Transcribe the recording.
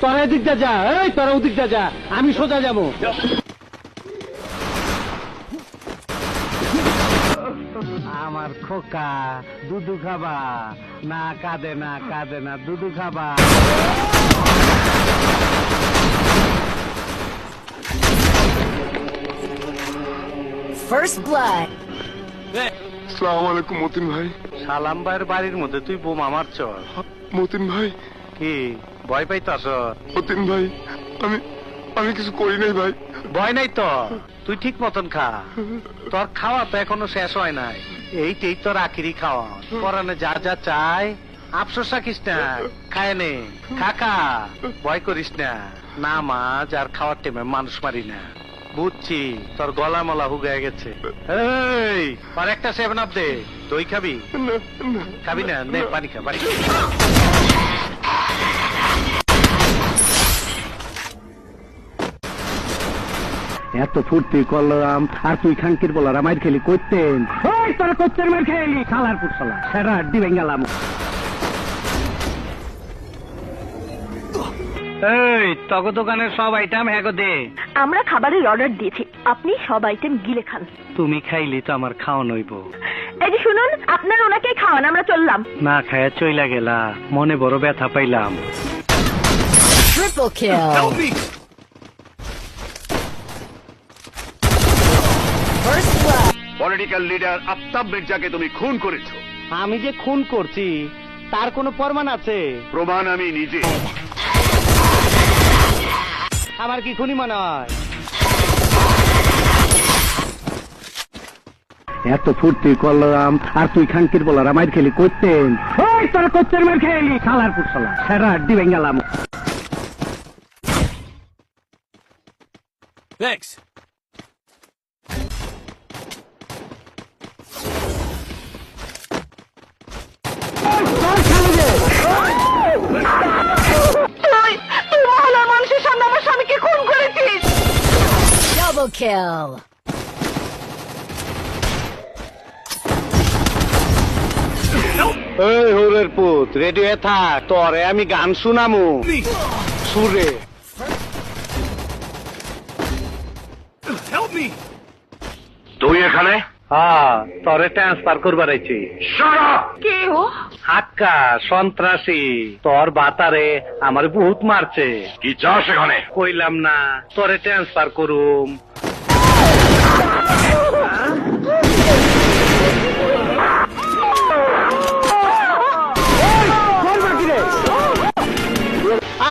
তোরা এদিকটা যা, এই তোরা ওদিকটা যা, আমি সোজা যাবো। আমার খোকা দুধু খাবা না, কাঁদে না কাঁদে না, দুধু খাবা। First blood. আসসালামু আলাইকুম মতিন ভাই। সালাম ভাইয়ের বাড়ির মধ্যে তুই বোমা মারছ? মতিন ভাই, কি ভয় পাইতাছ? মতিন ভাই, আমি কিছু করি নাই ভাই। ভয় নাই তো, তুই ঠিক মতন খা। তোর খাওয়া তো এখনো শেষ হয় নাই, এইটাই তোর আখিরি খাওয়া। পরানে যা যা চাই, আফসোস রাখিস না, খায় নে, খা, ভয় করিস না। না মাছ আর খাওয়ার টাইমে মানুষ মারি না, বুঝছি। তোর গলা মলা হুগায় গেছে। এই আর একটা 7 আপ দে। দই খাবি? খাবি না? নে পানি খা, পানি। এত ফুর্তি করলাম আর তুই খাঙ্কির বলার মার খেলি করতেন। তোর করতেন মার খেলি খালার পুরসালা সেরা দিবেন গেলাম। এই তক দোকানের সব আইটেম হ্যাগো দে। আমরা খাবারের অর্ডার দিয়েছি, আপনি সব আইটেম গিলে খান। তুমি খাইলি তো আমার খাওয়া নইব। এই যে শুনুন, আপনার ওনাকে খাওয়ান, আমরা চললাম। না খায়া চইলা গেলা, মনে বড় ব্যথা পাইলাম। Triple kill. First blood. Political leader Aftab মির্জাকে তুমি খুন করেছো। আমি যে খুন করছি তার কোনো প্রমাণ আছে? প্রমাণ আমি নিজে। আমার কি খুনি মনে হয়? এত ফুর্তি করলাম আর তুই খাঙ্কির বলার মার খেলি করতেন। তোর করতেন মার খেলি খালার পুরসালা সেরা দিবেন গেলাম। Thanks. তুই মহলার মানুষের সামনে আমার স্বামীকে খুন করেছিস। Double kill. এই হোরের পুত, রেডি হয়ে থাক, তোরে আমি গান শুনামু সুরে। Help me! তুই এখানে? হ্যাঁ, তোরে ট্রান্সফার করবার আইছি। কে ও? হাক্কা সন্ত্রাসী, তোর বাতারে আমার বহুত মারছে। কি চাস এখানে? কইলাম না তোরে ট্রান্সফার করুম।